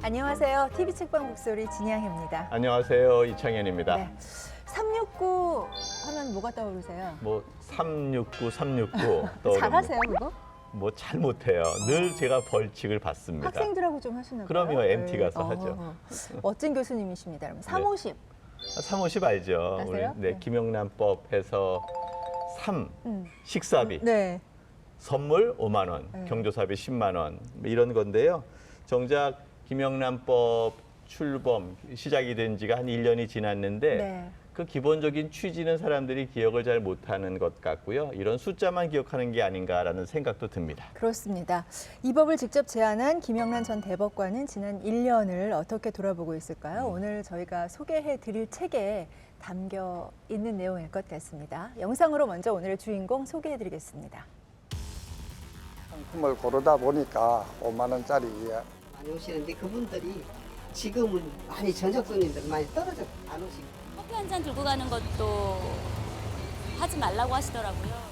안녕하세요. TV 책방 목소리 진양입니다. 안녕하세요. 이창현입니다. 네. 369 하면 뭐가 떠오르세요? 뭐 369, 369 떠오르는 잘하세요, 그거? 뭐잘 못해요. 늘 제가 벌칙을 받습니다. 학생들하고 좀 하시나 봐요. 그럼요. MT 가서 네. 하죠. 멋진 교수님이십니다. 그러면 350. 350 알죠? 아세요? 우리, 네, 네. 김영란법 해서 3 식사비, 네. 선물 5만 원, 네. 경조사비 10만 원 이런 건데요. 정작 김영란법 출범 시작이 된 지가 한 1년이 지났는데 네. 그 기본적인 취지는 사람들이 기억을 잘 못하는 것 같고요. 이런 숫자만 기억하는 게 아닌가라는 생각도 듭니다. 그렇습니다. 이 법을 직접 제안한 김영란 전 대법관은 지난 1년을 어떻게 돌아보고 있을까요? 오늘 저희가 소개해 드릴 책에 담겨 있는 내용일 것 같습니다. 영상으로 먼저 오늘의 주인공 소개해 드리겠습니다. 상품을 고르다 보니까 5만 원짜리 많이 오시는데 그분들이 지금은 많이 전적 손님들 많이 떨어져 안 오시고. 커피 한 잔 들고 가는 것도 하지 말라고 하시더라고요.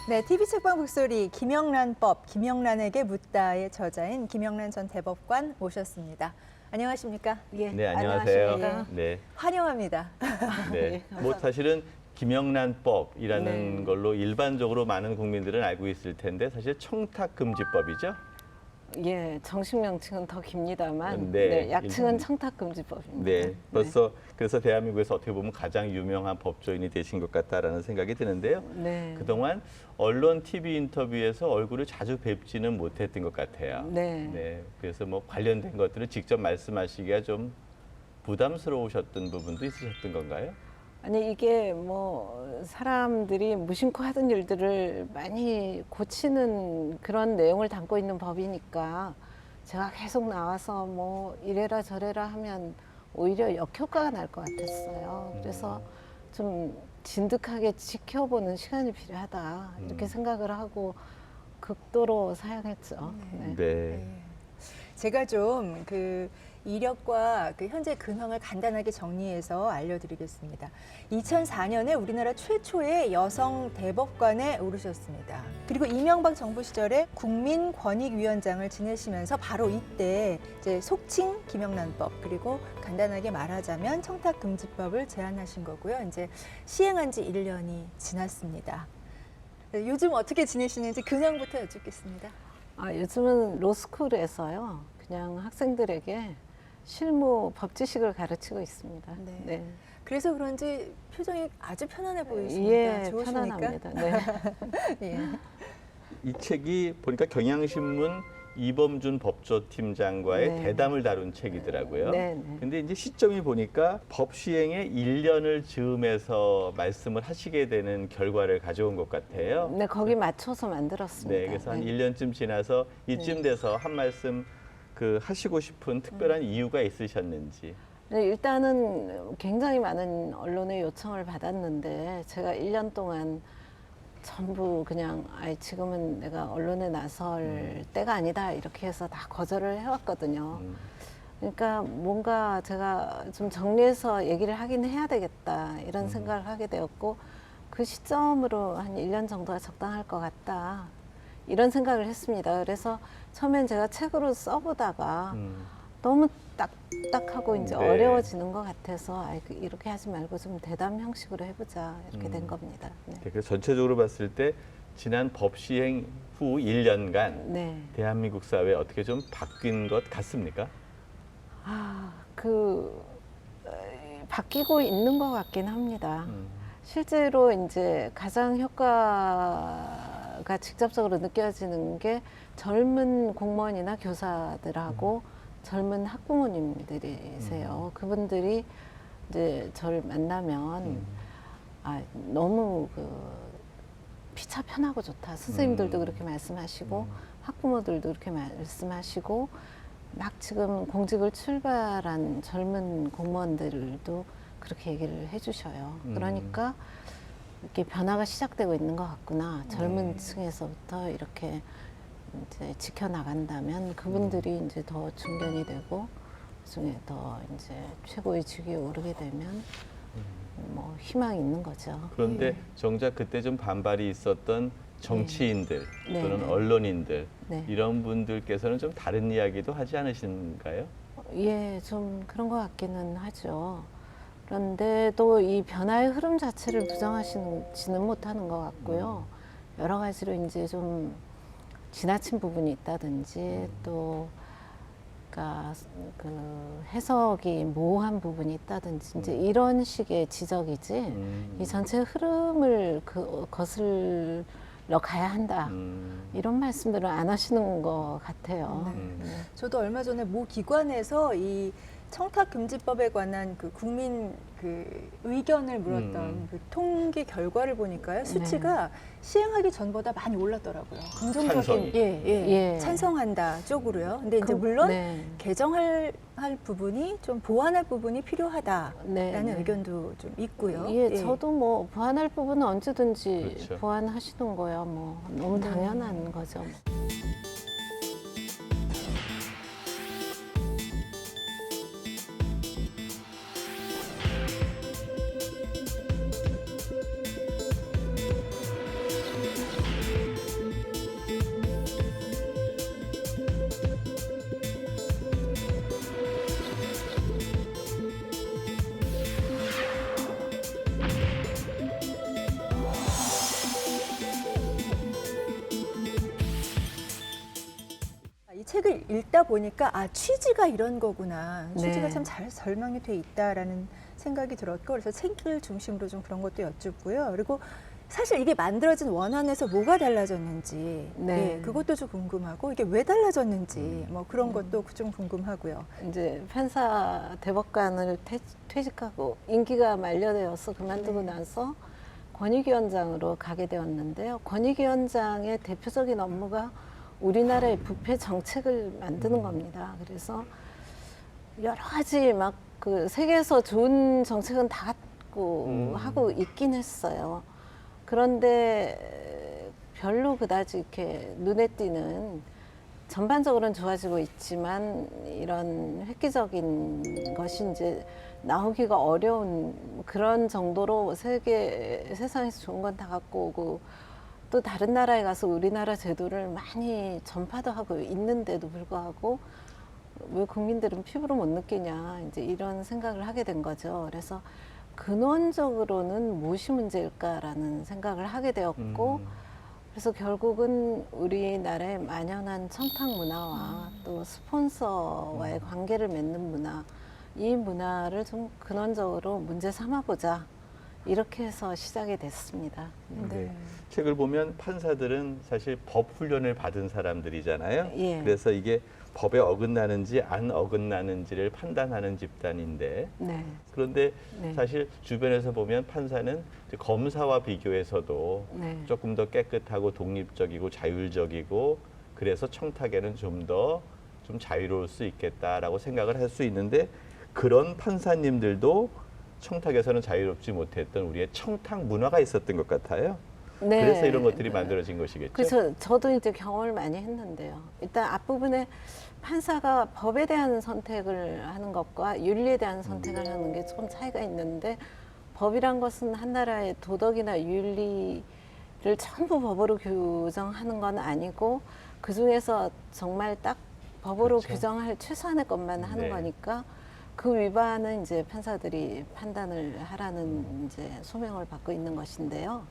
네, TV 책방 북소리 김영란법, 김영란에게 묻다의 저자인 김영란 전 대법관 모셨습니다. 안녕하십니까? 예, 네, 안녕하세요. 안녕하십니까? 네, 환영합니다. 네. 뭐 사실은 김영란법이라는 네. 걸로 일반적으로 많은 국민들은 알고 있을 텐데 사실 청탁금지법이죠. 예, 정식 명칭은 더 깁니다만 네, 네, 약칭은 일본- 청탁금지법입니다. 네, 벌써 그래서 대한민국에서 어떻게 보면 가장 유명한 법조인이 되신 것 같다라는 생각이 드는데요. 네. 그동안 언론 TV 인터뷰에서 얼굴을 자주 뵙지는 못했던 것 같아요. 네. 그래서 뭐 관련된 것들을 직접 말씀하시기가 좀 부담스러우셨던 부분도 있으셨던 건가요? 아니 이게 뭐 사람들이 무심코 하던 일들을 많이 고치는 그런 내용을 담고 있는 법이니까 제가 계속 나와서 뭐 이래라 저래라 하면 오히려 역효과가 날 것 같았어요. 그래서 좀 진득하게 지켜보는 시간이 필요하다 이렇게 생각을 하고 극도로 사양했죠. 네. 네. 제가 좀 그 이력과 그 현재 근황을 간단하게 정리해서 알려드리겠습니다. 2004년에 우리나라 최초의 여성 대법관에 오르셨습니다. 그리고 이명박 정부 시절에 국민권익위원장을 지내시면서 바로 이때 이제 속칭 김영란법 그리고 간단하게 말하자면 청탁금지법을 제안하신 거고요. 이제 시행한 지 1년이 지났습니다. 네, 요즘 어떻게 지내시는지 근황부터 여쭙겠습니다. 아, 요즘은 로스쿨에서요. 그냥 학생들에게 실무 법지식을 가르치고 있습니다. 네. 네. 그래서 그런지 표정이 아주 편안해 보이십니다. 예, 좋으십니까? 편안합니다. 네. 예. 이 책이 보니까 경향신문 이범준 법조팀장과의 네. 대담을 다룬 책이더라고요. 네, 네. 근데 이제 시점이 보니까 법 시행에 1년을 즈음해서 말씀을 하시게 되는 결과를 가져온 것 같아요. 네, 거기 맞춰서 만들었습니다. 네, 그래서 한 네. 1년쯤 지나서 이쯤 돼서 한 말씀 그 하시고 싶은 특별한 이유가 있으셨는지. 네, 일단은 굉장히 많은 언론의 요청을 받았는데 제가 1년 동안 전부 그냥 지금은 내가 언론에 나설 때가 아니다 이렇게 해서 다 거절을 해왔거든요. 그러니까 뭔가 제가 좀 정리해서 얘기를 하긴 해야 되겠다 이런 생각을 하게 되었고 그 시점으로 한 1년 정도가 적당할 것 같다. 이런 생각을 했습니다. 그래서 처음엔 제가 책으로 써보다가 너무 딱딱하고 이제 네. 어려워지는 것 같아서 이렇게 하지 말고 좀 대담 형식으로 해보자 이렇게 된 겁니다. 네. 그래서 전체적으로 봤을 때 지난 법 시행 후 1년간 네. 대한민국 사회 어떻게 좀 바뀐 것 같습니까? 바뀌고 있는 것 같긴 합니다. 실제로 이제 가장 효과가 직접적으로 느껴지는 게 젊은 공무원이나 교사들하고 젊은 학부모님들이세요. 그분들이 이제 저를 만나면 너무 피차 편하고 좋다. 선생님들도 그렇게 말씀하시고 학부모들도 그렇게 말씀하시고 막 지금 공직을 출발한 젊은 공무원들도 그렇게 얘기를 해주셔요. 그러니까 이렇게 변화가 시작되고 있는 것 같구나. 젊은 층에서부터 이렇게 이제 지켜나간다면 그분들이 이제 더 중견이 되고 나중에 더 이제 최고의 직위에 오르게 되면 뭐 희망이 있는 거죠. 그런데 정작 그때 좀 반발이 있었던 정치인들 네. 또는 네. 언론인들 네. 이런 분들께서는 좀 다른 이야기도 하지 않으신가요? 예, 좀 그런 것 같기는 하죠. 그런데 또 이 변화의 흐름 자체를 부정하시지는 못하는 것 같고요. 여러 가지로 이제 좀 지나친 부분이 있다든지 또 그러니까 그 해석이 모호한 부분이 있다든지 이제 이런 식의 지적이지 이 전체 흐름을 거슬러 가야 한다. 이런 말씀들을 안 하시는 것 같아요. 저도 얼마 전에 모 기관에서 이 청탁금지법에 관한 그 국민 그 의견을 물었던 그 통계 결과를 보니까요. 수치가 시행하기 전보다 많이 올랐더라고요. 긍정적인 찬성이. 예. 찬성한다 쪽으로요. 근데 이제 물론 네. 개정할 부분이 좀 보완할 부분이 필요하다라는 네. 의견도 좀 있고요. 예, 저도 뭐 보완할 부분은 언제든지 그렇죠. 보완하시는 거야 뭐 너무 당연한 거죠. 이 책을 읽다 보니까 취지가 이런 거구나. 취지가 네. 참 잘 설명이 돼 있다라는 생각이 들었고 그래서 책을 중심으로 좀 그런 것도 여쭙고요. 그리고 사실 이게 만들어진 원안에서 뭐가 달라졌는지 네. 그것도 좀 궁금하고 이게 왜 달라졌는지 뭐 그런 것도 좀 궁금하고요. 이제 판사 대법관을 퇴직하고 임기가 만료되어서 그만두고 나서 권익위원장으로 가게 되었는데요. 권익위원장의 대표적인 업무가 우리나라의 부패 정책을 만드는 겁니다. 그래서 여러 가지 막 그 세계에서 좋은 정책은 다 갖고 하고 있긴 했어요. 그런데 별로 그다지 이렇게 눈에 띄는 전반적으로는 좋아지고 있지만 이런 획기적인 것이 이제 나오기가 어려운 그런 정도로 세상에서 좋은 건 다 갖고 오고 또 다른 나라에 가서 우리나라 제도를 많이 전파도 하고 있는데도 불구하고 왜 국민들은 피부로 못 느끼냐 이제 이런 생각을 하게 된 거죠. 그래서 근원적으로는 무엇이 문제일까라는 생각을 하게 되었고 그래서 결국은 우리나라의 만연한 청탁 문화와 또 스폰서와의 관계를 맺는 문화 이 문화를 좀 근원적으로 문제 삼아보자 이렇게 해서 시작이 됐습니다. 네. 책을 보면 판사들은 사실 법 훈련을 받은 사람들이잖아요. 예. 그래서 이게 법에 어긋나는지 안 어긋나는지를 판단하는 집단인데 네. 그런데 네. 사실 주변에서 보면 판사는 이제 검사와 비교해서도 네. 조금 더 깨끗하고 독립적이고 자율적이고 그래서 청탁에는 좀 더 좀 자유로울 수 있겠다라고 생각을 할 수 있는데 그런 판사님들도 청탁에서는 자유롭지 못했던 우리의 청탁 문화가 있었던 것 같아요. 네. 그래서 이런 것들이 만들어진 것이겠죠. 그래서 저도 이제 경험을 많이 했는데요. 일단 앞부분에 판사가 법에 대한 선택을 하는 것과 윤리에 대한 선택을 하는 게 조금 차이가 있는데 법이란 것은 한 나라의 도덕이나 윤리를 전부 법으로 규정하는 건 아니고 그 중에서 정말 딱 법으로 그렇죠. 규정할 최소한의 것만 하는 네. 거니까 그 위반은 이제 판사들이 판단을 하라는 이제 소명을 받고 있는 것인데요.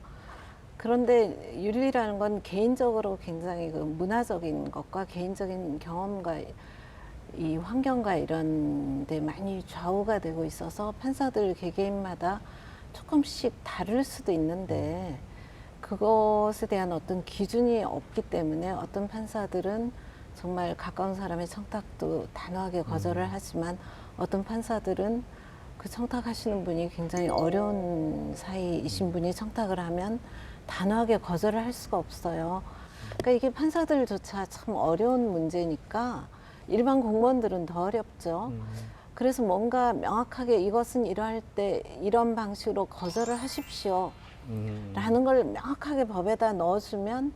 그런데 윤리라는 건 개인적으로 굉장히 그 문화적인 것과 개인적인 경험과 이 환경과 이런 데 많이 좌우가 되고 있어서 판사들 개개인마다 조금씩 다를 수도 있는데 그것에 대한 어떤 기준이 없기 때문에 어떤 판사들은 정말 가까운 사람의 청탁도 단호하게 거절을 하지만 어떤 판사들은 그 청탁하시는 분이 굉장히 어려운 사이이신 분이 청탁을 하면 단호하게 거절을 할 수가 없어요. 그러니까 이게 판사들조차 참 어려운 문제니까 일반 공무원들은 더 어렵죠. 그래서 뭔가 명확하게 이것은 이러할 때 이런 방식으로 거절을 하십시오 라는 걸 명확하게 법에다 넣어주면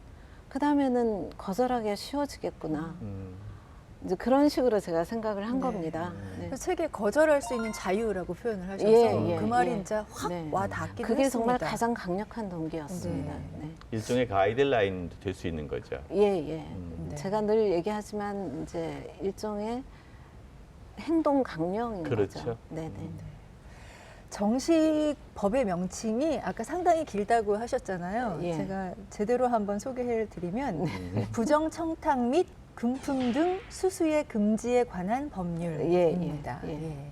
그 다음에는 거절하기가 쉬워지겠구나. 이제 그런 식으로 제가 생각을 한 네. 겁니다. 네. 그 책에 거절할 수 있는 자유라고 표현을 하셔서 예, 그 말이 예. 진짜 확 네. 와 닿기도 그게 했습니다. 정말 가장 강력한 동기였습니다. 네. 네. 일종의 가이드라인도 될 수 있는 거죠. 예, 예. 네. 제가 늘 얘기하지만 이제 일종의 행동 강령인 그렇죠. 거죠. 네, 네. 정식 법의 명칭이 아까 상당히 길다고 하셨잖아요. 예. 제가 제대로 한번 소개해 드리면 부정 청탁 및 금품 등 수수의 금지에 관한 법률입니다. 예, 예. 예.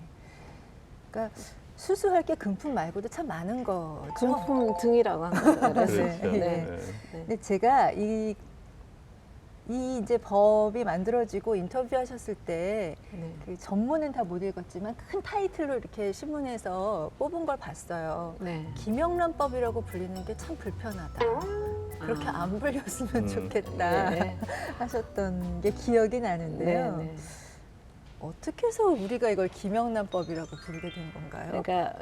그러니까 수수할 게 금품 말고도 참 많은 거죠. 금품 등이라고 한 거죠. 그래서. 그렇죠. 네. 네. 근데 제가 이 이제 법이 만들어지고 인터뷰하셨을 때 네. 그 전문은 다 못 읽었지만 큰 타이틀로 이렇게 신문에서 뽑은 걸 봤어요. 네. 김영란법이라고 불리는 게 참 불편하다. 그렇게 아. 안 불렸으면 좋겠다 네. 하셨던 게 기억이 나는데요. 네, 네. 어떻게 해서 우리가 이걸 김영란법이라고 부르게 된 건가요? 그러니까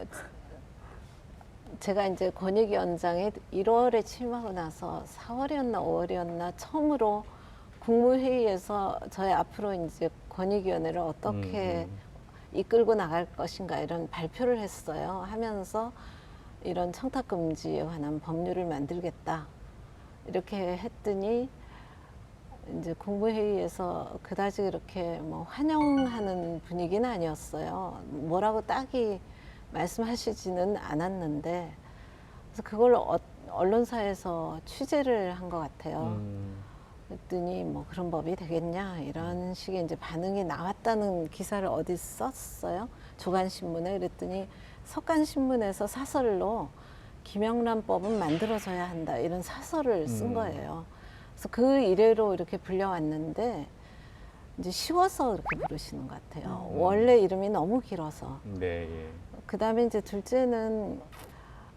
제가 이제 권익위원장에 1월에 취임하고 나서 4월이었나 5월이었나 처음으로 국무회의에서 저희 앞으로 이제 권익위원회를 어떻게 이끌고 나갈 것인가 이런 발표를 했어요. 하면서 이런 청탁금지에 관한 법률을 만들겠다. 이렇게 했더니 이제 국무회의에서 그다지 그렇게 뭐 환영하는 분위기는 아니었어요. 뭐라고 딱히 말씀하시지는 않았는데 그래서 그걸 언론사에서 취재를 한 것 같아요. 그랬더니 뭐 그런 법이 되겠냐 이런 식의 이제 반응이 나왔다는 기사를 어디 썼어요. 조간신문에. 그랬더니 석간신문에서 사설로 김영란법은 만들어져야 한다 이런 사설을 쓴 거예요. 그래서 그 이래로 이렇게 불려왔는데 이제 쉬워서 그렇게 부르시는 것 같아요. 원래 이름이 너무 길어서. 네, 예. 그다음에 이제 둘째는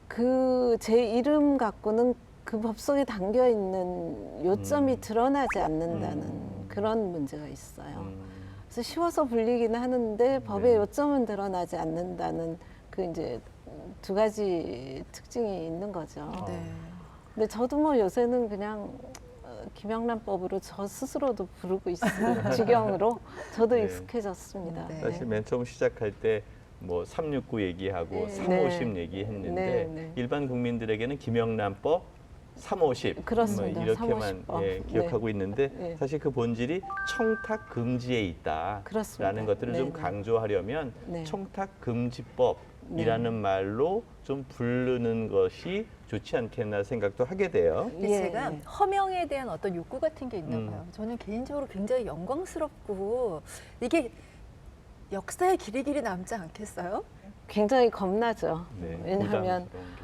그 제 이름 갖고는 그 법 속에 담겨 있는 요점이 드러나지 않는다는 그런 문제가 있어요. 그래서 쉬워서 불리기는 하는데 법의 네. 요점은 드러나지 않는다는 그 이제 두 가지 특징이 있는 거죠. 네. 근데 저도 뭐 요새는 그냥 김영란법으로 저 스스로도 부르고 있을 지경으로 저도 네. 익숙해졌습니다. 네. 사실 맨 처음 시작할 때 뭐 369 얘기하고 네. 350 얘기했는데 네, 네. 일반 국민들에게는 김영란법 350 그렇습니다. 뭐 이렇게만 350법. 예, 기억하고 있는데 네. 사실 그 본질이 청탁 금지에 있다라는 그렇습니다. 것들을 네, 좀 네. 강조하려면 네. 청탁 금지법이라는 말로 좀 부르는 것이 좋지 않겠나 생각도 하게 돼요. 근데 예, 제가 예. 허명에 대한 어떤 욕구 같은 게 있나 봐요. 저는 개인적으로 굉장히 영광스럽고 이게 역사에 길이길이 남지 않겠어요? 굉장히 겁나죠. 네, 왜냐하면 부담스러운 게.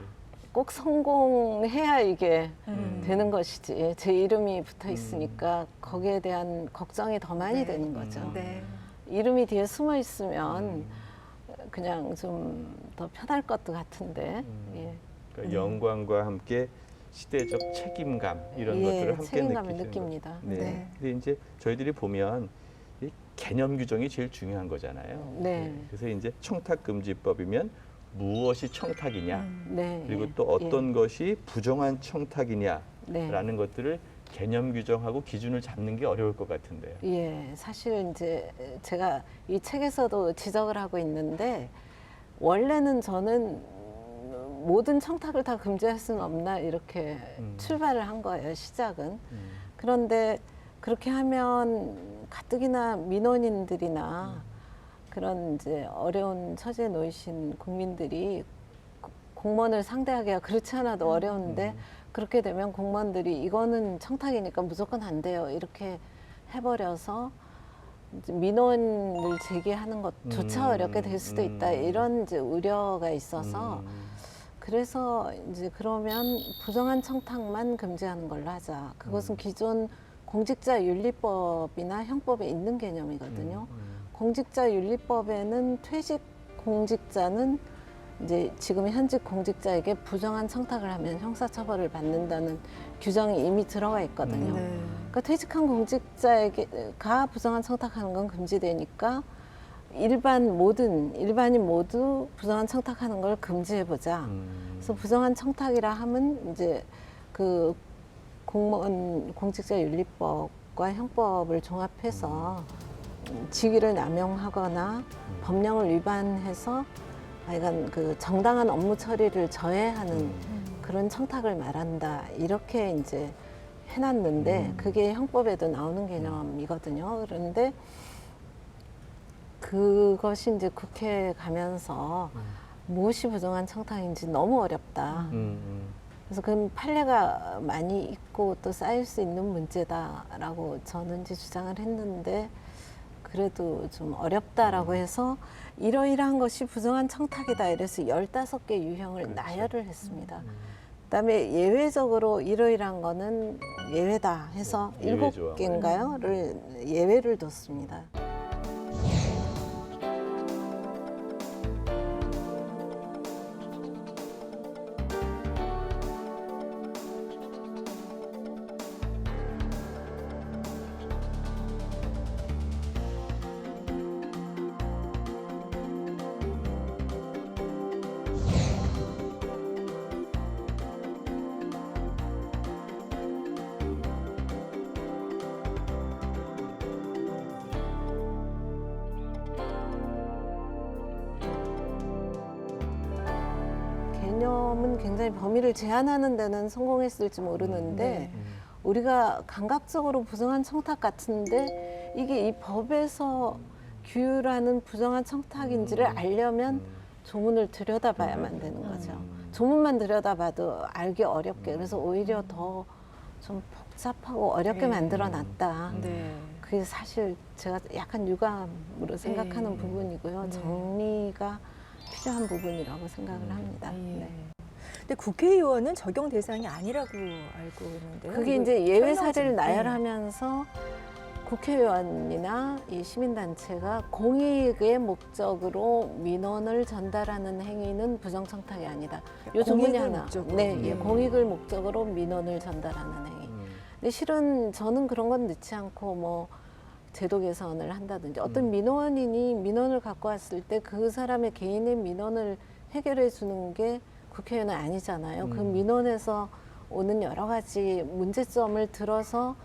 꼭 성공해야 이게 음. 되는 것이지. 제 이름이 붙어 있으니까 거기에 대한 걱정이 더 많이 네. 되는 거죠. 네. 이름이 뒤에 숨어 있으면 그냥 좀 더 편할 것도 같은데. 예. 그러니까 영광과 함께 시대적 책임감 이런 예, 것들을 함께 책임감을 느끼시는 느낍니다. 거죠. 네. 네. 근데 이제 저희들이 보면 이 개념 규정이 제일 중요한 거잖아요. 네. 그래서 이제 청탁금지법이면 무엇이 청탁이냐, 네. 그리고 예. 또 어떤 것이 부정한 청탁이냐라는 네. 것들을 개념 규정하고 기준을 잡는 게 어려울 것 같은데요. 예, 사실 이제 제가 이 책에서도 지적을 하고 있는데 원래는 저는 모든 청탁을 다 금지할 수는 없나 이렇게 출발을 한 거예요, 시작은. 그런데 그렇게 하면 가뜩이나 민원인들이나 그런 이제 어려운 처지에 놓이신 국민들이 공무원을 상대하기가 그렇지 않아도 어려운데 그렇게 되면 공무원들이 이거는 청탁이니까 무조건 안 돼요 이렇게 해버려서 이제 민원을 제기하는 것조차 어렵게 될 수도 있다 이런 이제 우려가 있어서 그래서 이제 그러면 부정한 청탁만 금지하는 걸로 하자. 그것은 기존 공직자윤리법이나 형법에 있는 개념이거든요. 공직자윤리법에는 퇴직 공직자는 이제 지금 현직 공직자에게 부정한 청탁을 하면 형사처벌을 받는다는 규정이 이미 들어가 있거든요. 그러니까 퇴직한 공직자에게가 부정한 청탁하는 건 금지되니까 일반인 모두 부정한 청탁하는 걸 금지해보자. 그래서 부정한 청탁이라 하면 이제 그 공무원 공직자윤리법과 형법을 종합해서 직위를 남용하거나 법령을 위반해서 하여간 그 정당한 업무 처리를 저해하는 그런 청탁을 말한다. 이렇게 이제 해놨는데 그게 형법에도 나오는 개념이거든요. 그런데 그것이 이제 국회에 가면서 무엇이 부정한 청탁인지 너무 어렵다. 그래서 그 판례가 많이 있고 또 쌓일 수 있는 문제다라고 저는 이제 주장을 했는데 그래도 좀 어렵다라고 해서 이러이러한 것이 부정한 청탁이다 이래서 15개 유형을 그렇죠. 나열을 했습니다. 그다음에 예외적으로 이러이러한 거는 예외다 해서 네, 예외 7개인가요?를 예외를 뒀습니다. 개념은 굉장히 범위를 제한하는 데는 성공했을지 모르는데 우리가 감각적으로 부정한 청탁 같은데 이게 이 법에서 규율하는 부정한 청탁인지를 알려면 조문을 들여다봐야만 되는 거죠. 조문만 들여다봐도 알기 어렵게 그래서 오히려 더 좀 복잡하고 어렵게 네. 만들어놨다. 네. 그게 사실 제가 약간 유감으로 생각하는 부분이고요. 정리가 필요한 부분이라고 생각을 합니다. 네. 근데 국회의원은 적용 대상이 아니라고 알고 있는데요. 그게 이거 이제 예외 설명 좀- 사례를 나열하면서 국회의원이나 이 시민단체가 공익의 목적으로 민원을 전달하는 행위는 부정청탁이 아니다. 요 조문이 공익을 하나. 목적으로. 네, 예, 공익을 목적으로 민원을 전달하는 행위. 근데 실은 저는 그런 건 넣지 않고 뭐 제도 개선을 한다든지 어떤 민원인이 민원을 갖고 왔을 때 그 사람의 개인의 민원을 해결해 주는 게 국회의원은 아니잖아요. 그 민원에서 오는 여러 가지 문제점을 들어서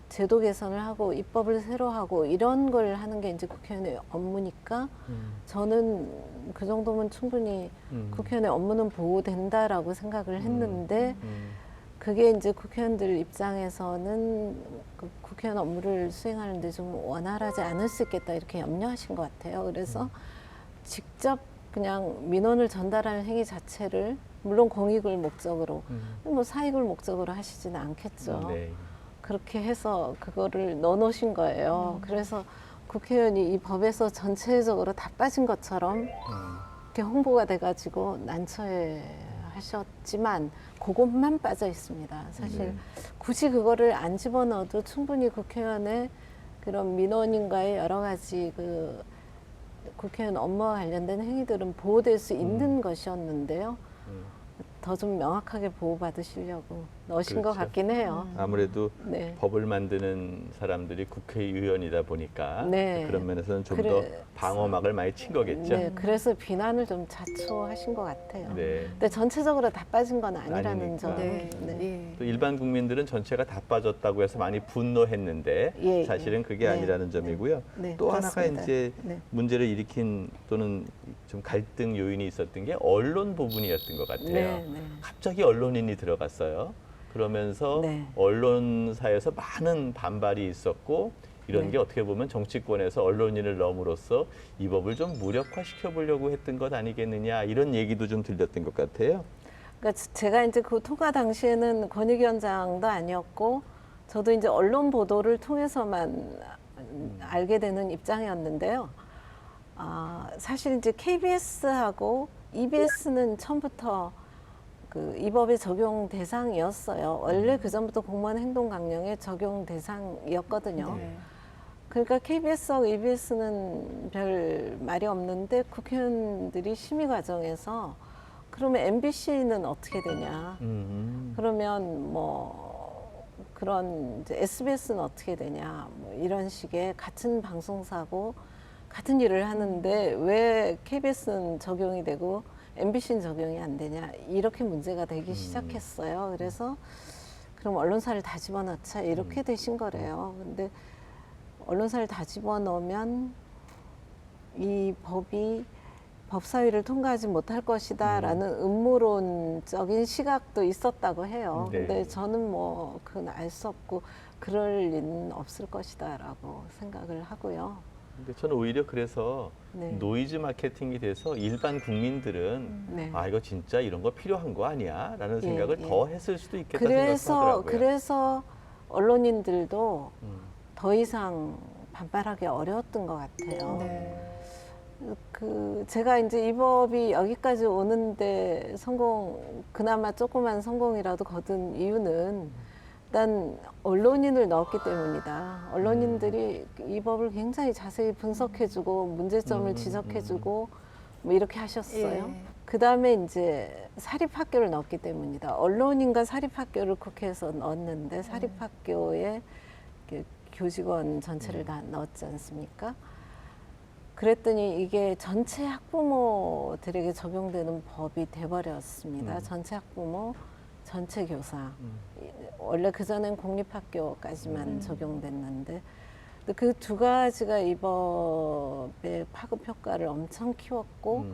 제도 개선을 하고 입법을 새로 하고 이런 걸 하는 게 이제 국회의원의 업무니까 저는 그 정도면 충분히 국회의원의 업무는 보호된다라고 생각을 했는데 그게 이제 국회의원들 입장에서는 그 국회의원 업무를 수행하는데 좀 원활하지 않을 수 있겠다 이렇게 염려하신 것 같아요. 그래서 직접 그냥 민원을 전달하는 행위 자체를 물론 공익을 목적으로 뭐 사익을 목적으로 하시지는 않겠죠. 네. 그렇게 해서 그거를 넣어놓으신 거예요. 그래서 국회의원이 이 법에서 전체적으로 다 빠진 것처럼 이렇게 홍보가 돼가지고 난처해 하셨지만 그것만 빠져 있습니다. 사실 네. 굳이 그거를 안 집어넣어도 충분히 국회의원의 그런 민원인과의 여러 가지 그 국회의원 업무와 관련된 행위들은 보호될 수 있는 것이었는데요. 더 좀 명확하게 보호받으시려고 넣으신 것 그렇죠. 같긴 해요. 아무래도 네. 법을 만드는 사람들이 국회의원이다 보니까 네. 그런 면에서는 좀 그래- 더 방어막을 많이 친 거겠죠. 네, 그래서 비난을 좀 자초하신 것 같아요. 네. 근데 전체적으로 다 빠진 건 아니라는 아니니까. 점. 네. 네. 예. 또 일반 국민들은 전체가 다 빠졌다고 해서 많이 분노했는데 예, 사실은 그게 네. 아니라는 점이고요. 네, 또 하나가 그렇습니다. 이제 네. 문제를 일으킨 또는 좀 갈등 요인이 있었던 게 언론 부분이었던 것 같아요. 네, 네. 갑자기 언론인이 들어갔어요. 그러면서 네. 언론사에서 많은 반발이 있었고 이런 네. 게 어떻게 보면 정치권에서 언론인을 넣음으로써 이 법을 좀 무력화시켜 보려고 했던 것 아니겠느냐 이런 얘기도 좀 들렸던 것 같아요. 그러니까 제가 이제 그 통과 당시에는 권익위원장도 아니었고 저도 이제 언론 보도를 통해서만 알게 되는 입장이었는데요. 사실 이제 KBS하고 EBS는 처음부터 이 법의 적용 대상이었어요. 원래 그 전부터 공무원 행동 강령의 적용 대상이었거든요. 네. 그러니까 KBS하고 EBS는 별 말이 없는데 국회의원들이 심의 과정에서 그러면 MBC는 어떻게 되냐? 그러면 뭐 그런 이제 SBS는 어떻게 되냐? 뭐 이런 식의 같은 방송사고 같은 일을 하는데 왜 KBS는 적용이 되고 MBC는 적용이 안 되냐? 이렇게 문제가 되기 시작했어요. 그래서 그럼 언론사를 다 집어넣자 이렇게 되신 거래요. 근데 언론사를 다 집어넣으면 이 법이 법사위를 통과하지 못할 것이다라는 음모론적인 시각도 있었다고 해요. 네. 근데 저는 뭐 그건 알 수 없고 그럴 리는 없을 것이다라고 생각을 하고요. 근데 저는 오히려 그래서 네. 노이즈 마케팅이 돼서 일반 국민들은 네. 아 이거 진짜 이런 거 필요한 거 아니야? 라는 생각을 예. 더 했을 수도 있겠다 생각하더라고요. 그래서 언론인들도 음. 더 이상 반발하기 어려웠던 것 같아요. 네. 제가 이제 이 법이 여기까지 오는데 그나마 조그만 성공이라도 거둔 이유는 일단 언론인을 넣었기 때문이다. 언론인들이 이 법을 굉장히 자세히 분석해주고 문제점을 지적해주고 뭐 이렇게 하셨어요. 예. 그 다음에 이제 사립학교를 넣었기 때문이다. 언론인과 사립학교를 국회에서 넣었는데 사립학교에 교직원 전체를 다 넣었지 않습니까? 그랬더니 이게 전체 학부모들에게 적용되는 법이 돼버렸습니다. 전체 학부모, 전체 교사. 원래 그전엔 공립학교까지만 적용됐는데 그 두 가지가 이 법의 파급 효과를 엄청 키웠고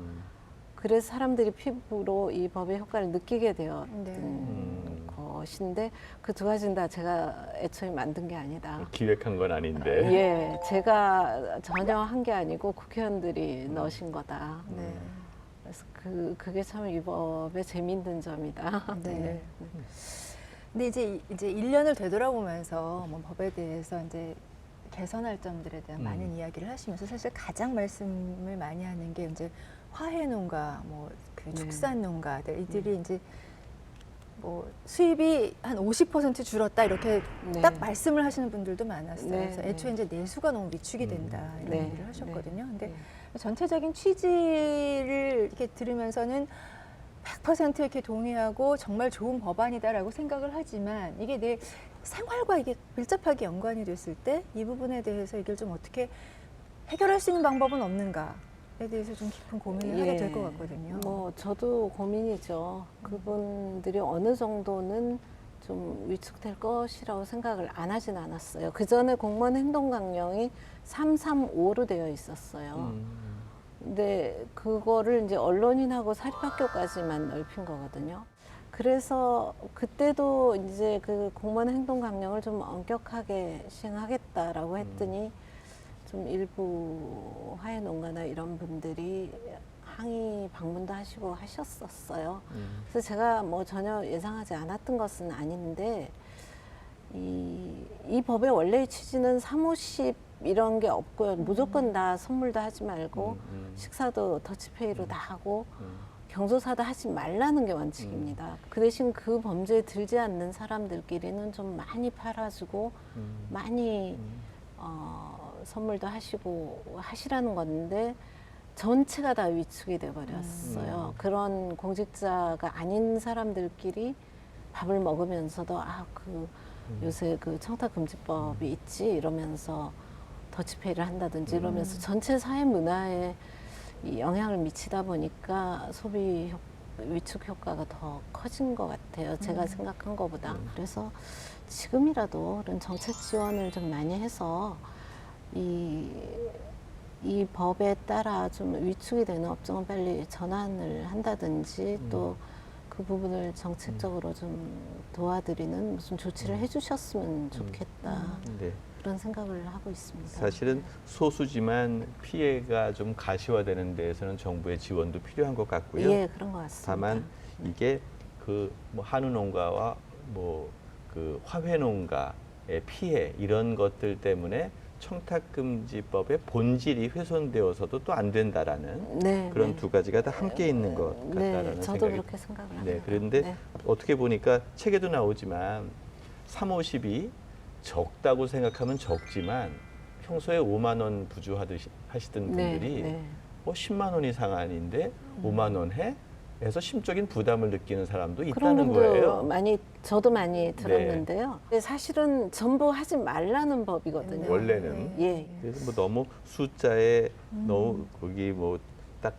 그래서 사람들이 피부로 이 법의 효과를 느끼게 되었던 네. 것인데 그 두 가지는 다 제가 애초에 만든 게 아니다. 기획한 건 아닌데. 예, 제가 전혀 한 게 아니고 국회의원들이 넣으신 거다. 네. 그래서 그게 참 이 법의 재미있는 점이다. 네. 근데 이제 1년을 되돌아보면서 뭐 법에 대해서 이제 개선할 점들에 대한 많은 이야기를 하시면서 사실 가장 말씀을 많이 하는 게 이제 화훼 농가, 뭐 그 네. 축산 농가들 이들이 이제 뭐 수입이 한 50% 줄었다 이렇게 네. 딱 말씀을 하시는 분들도 많았어요. 네, 그래서 네. 애초에 이제 내수가 너무 위축이 된다 이런 네, 얘기를 하셨거든요. 근데 네. 전체적인 취지를 이렇게 들으면서는 100% 이렇게 동의하고 정말 좋은 법안이다라고 생각을 하지만 이게 내 생활과 이게 밀접하게 연관이 됐을 때 이 부분에 대해서 이걸 좀 어떻게 해결할 수 있는 방법은 없는가에 대해서 좀 깊은 고민을 하게 될 것 같거든요. 뭐 저도 고민이죠. 그분들이 어느 정도는 좀 위축될 것이라고 생각을 안 하진 않았어요. 그 전에 공무원 행동 강령이 335로 되어 있었어요. 근데 그거를 이제 언론인하고 사립학교까지만 넓힌 거거든요. 그래서 그때도 이제 그 공무원 행동 강령을 좀 엄격하게 시행하겠다라고 했더니 좀 일부 화훼 농가나 이런 분들이 항의 방문도 하시고 하셨었어요. 그래서 제가 뭐 전혀 예상하지 않았던 것은 아닌데 이 법의 원래의 취지는 사무십 이런 게 없고요. 무조건 다 선물도 하지 말고 식사도 더치페이로 다 하고 경조사도 하지 말라는 게 원칙입니다. 그 대신 그 범죄에 들지 않는 사람들끼리는 좀 많이 팔아주고 많이 선물도 하시고 하시라는 건데 전체가 다 위축이 돼 버렸어요. 그런 공직자가 아닌 사람들끼리 밥을 먹으면서도 요새 그 청탁금지법이 있지 이러면서 더치페이를 한다든지 이러면서 전체 사회 문화에 이 영향을 미치다 보니까 위축 효과가 더 커진 것 같아요. 제가 생각한 것보다. 그래서 지금이라도 그런 정책 지원을 좀 많이 해서 이 법에 따라 좀 위축이 되는 업종은 빨리 전환을 한다든지 또 그 부분을 정책적으로 좀 도와드리는 무슨 조치를 해주셨으면 좋겠다. 네. 그런 생각을 하고 있습니다. 사실은 소수지만 피해가 좀 가시화되는 데에서는 정부의 지원도 필요한 것 같고요. 예, 그런 것 같습니다. 다만 이게 그 뭐 한우 농가와 뭐 그 화훼 농가의 피해 이런 것들 때문에 청탁금지법의 본질이 훼손되어서도 또 안 된다라는 네, 그런 네. 두 가지가 다 함께 있는 것 같다라는 네, 저도 생각이. 그렇게 생각을 합니다. 네, 그런데 네. 어떻게 보니까 책에도 나오지만 350이 적다고 생각하면 적지만 평소에 5만 원 부주하시던 분들이 네. 뭐 10만 원이 상한인데 5만 원 해? 해서 심적인 부담을 느끼는 사람도 그런 있다는 분도 거예요. 저도 많이 들었는데요. 근데 사실은 전부 하지 말라는 법이거든요. 원래는. 예. 그래서 뭐 너무 숫자에 너무 거기 뭐 딱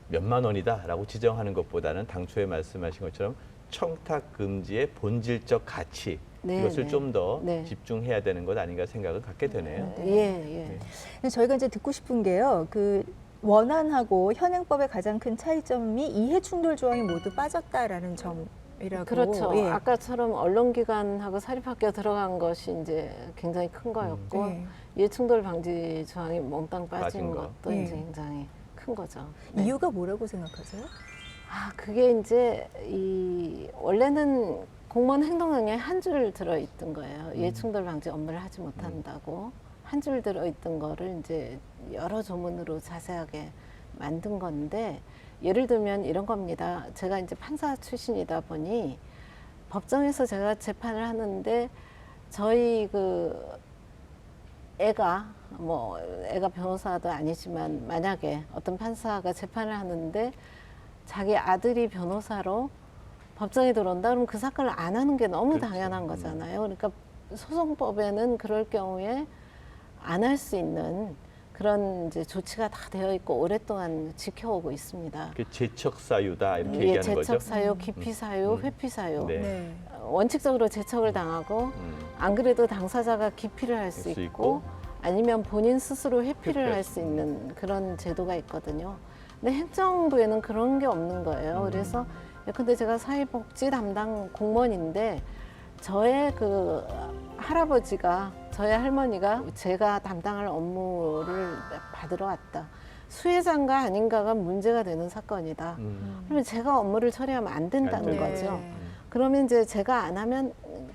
몇만 원이다라고 지정하는 것보다는 당초에 말씀하신 것처럼 청탁 금지의 본질적 가치 네, 이것을 네. 좀 더 네. 집중해야 되는 것 아닌가 생각을 갖게 되네요. 예. 근데 저희가 이제 듣고 싶은 게요. 그 원안하고 현행법의 가장 큰 차이점이 이해 충돌 조항이 모두 빠졌다라는 점이라고. 그렇죠. 예. 아까처럼 언론기관하고 사립학교 들어간 것이 이제 굉장히 큰 거였고 예. 이해충돌 방지 조항이 몽땅 빠진 빠진 거. 것도 예. 이제 굉장히 큰 거죠. 네. 이유가 뭐라고 생각하세요? 그게 이제 원래는 공무원 행동령에 한 줄 들어있던 거예요. 이해충돌 방지 업무를 하지 못한다고 한 줄 들어있던 거를 이제 여러 조문으로 자세하게 만든 건데 예를 들면 이런 겁니다. 제가 이제 판사 출신이다 보니 법정에서 제가 재판을 하는데 저희 애가 변호사도 아니지만 만약에 어떤 판사가 재판을 하는데 자기 아들이 변호사로 법정에 들어온다 그러면 그 사건을 안 하는 게 너무 그렇죠. 당연한 거잖아요. 그러니까 소송법에는 그럴 경우에 안 할 수 있는 그런 이제 조치가 다 되어 있고 오랫동안 지켜오고 있습니다. 그 제척 사유다 이렇게 예, 얘기하는 거죠. 제척 사유, 기피 사유, 회피 사유. 네. 원칙적으로 제척을 당하고 안 그래도 당사자가 기피를 할 수 할수 있고 있고 아니면 본인 스스로 회피를 회피할 할 수 수 있는 그런 제도가 있거든요. 근데 행정부에는 그런 게 없는 거예요. 그래서 근데 제가 사회복지 담당 공무원인데 저의 그 할아버지가 저희 할머니가 제가 담당할 업무를 받으러 왔다. 수혜자인가 아닌가가 문제가 되는 사건이다. 그러면 제가 업무를 처리하면 안 된다는 안 거죠. 네. 그러면 이제 제가 안 하면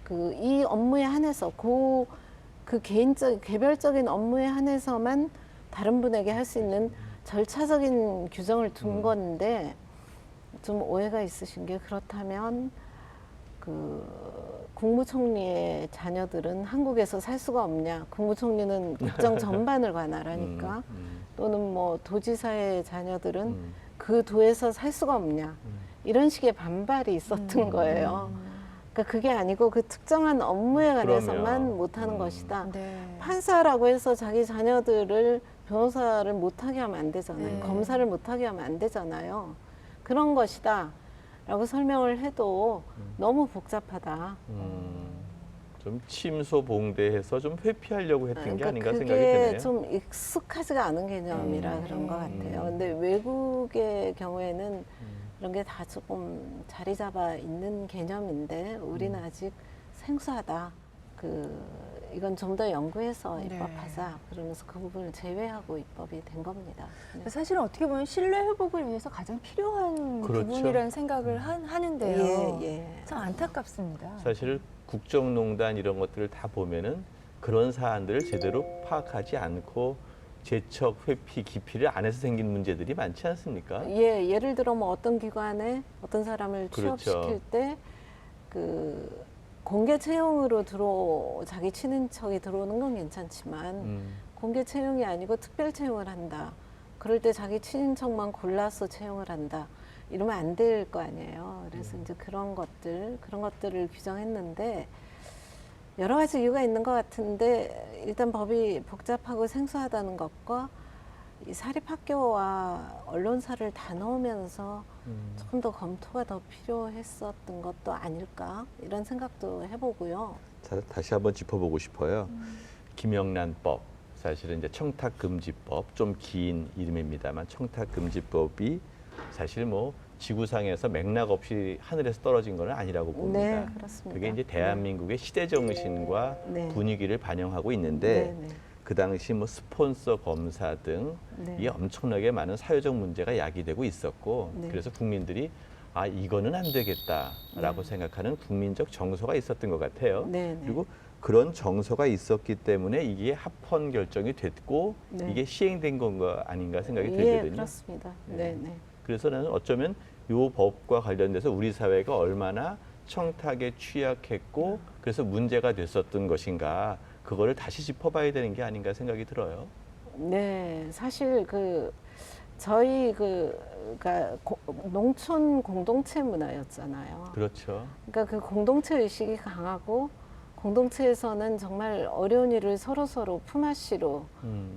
이 업무에 한해서 그 개별적인 업무에 한해서만 다른 분에게 할 수 있는 절차적인 규정을 둔 건데 좀 오해가 있으신 게 그렇다면 국무총리의 자녀들은 한국에서 살 수가 없냐? 국무총리는 국정 전반을 관할하니까 또는 뭐 도지사의 자녀들은 그 도에서 살 수가 없냐? 이런 식의 반발이 있었던 거예요. 그러니까 그게 아니고 그 특정한 업무에 관해서만 그러면, 못하는 것이다. 네. 판사라고 해서 자기 자녀들을 변호사를 못하게 하면 안 되잖아요. 네. 검사를 못하게 하면 안 되잖아요. 그런 것이다. 라고 설명을 해도 너무 복잡하다. 좀 침소봉대해서 좀 회피하려고 했던 게 아닌가 생각이 그게 드네요. 좀 익숙하지가 않은 개념이라 그런 것 같아요. 근데 외국의 경우에는 이런 게 다 조금 자리 잡아 있는 개념인데 우리는 아직 생소하다. 이건 좀 더 연구해서 네. 입법하자. 그러면서 그 부분을 제외하고 입법이 된 겁니다. 네. 사실은 어떻게 보면 신뢰 회복을 위해서 가장 필요한 그렇죠. 부분이라는 생각을 하는데요. 예. 참 안타깝습니다. 사실 국정농단 이런 것들을 다 보면은 그런 사안들을 제대로 파악하지 않고 제척, 회피, 기피를 안 해서 생긴 문제들이 많지 않습니까? 예를 들어 뭐 어떤 기관에 어떤 사람을 그렇죠. 취업시킬 때 공개 채용으로 자기 친인척이 들어오는 건 괜찮지만 공개 채용이 아니고 특별 채용을 한다. 그럴 때 자기 친인척만 골라서 채용을 한다. 이러면 안 될 거 아니에요. 그래서 이제 그런 것들을 규정했는데 여러 가지 이유가 있는 것 같은데 일단 법이 복잡하고 생소하다는 것과 이 사립학교와 언론사를 다 넣으면서 조금 더 검토가 더 필요했었던 것도 아닐까 이런 생각도 해보고요. 자, 다시 한번 짚어보고 싶어요. 김영란법, 사실은 이제 청탁금지법, 좀 긴 이름입니다만 청탁금지법이 사실 뭐 지구상에서 맥락 없이 하늘에서 떨어진 건 아니라고 봅니다. 네, 그렇습니다. 그게 이제 대한민국의 시대 정신과 네. 분위기를 반영하고 있는데 네, 네. 그 당시 뭐 스폰서 검사 등 네. 이게 엄청나게 많은 사회적 문제가 야기되고 있었고 네. 그래서 국민들이 아 이거는 안 되겠다라고 생각하는 국민적 정서가 있었던 것 같아요. 네, 네. 그리고 그런 정서가 있었기 때문에 이게 합헌 결정이 됐고 네. 이게 시행된 건가 아닌가 생각이 예, 들거든요. 그렇습니다. 네. 네, 네. 그래서 나는 어쩌면 이 법과 관련돼서 우리 사회가 얼마나 청탁에 취약했고 그래서 문제가 됐었던 것인가 그거를 다시 짚어봐야 되는 게 아닌가 생각이 들어요. 네, 사실 저희 그러니까 농촌 공동체 문화였잖아요. 그렇죠. 그러니까 그 공동체 의식이 강하고 공동체에서는 정말 어려운 일을 서로 품앗이로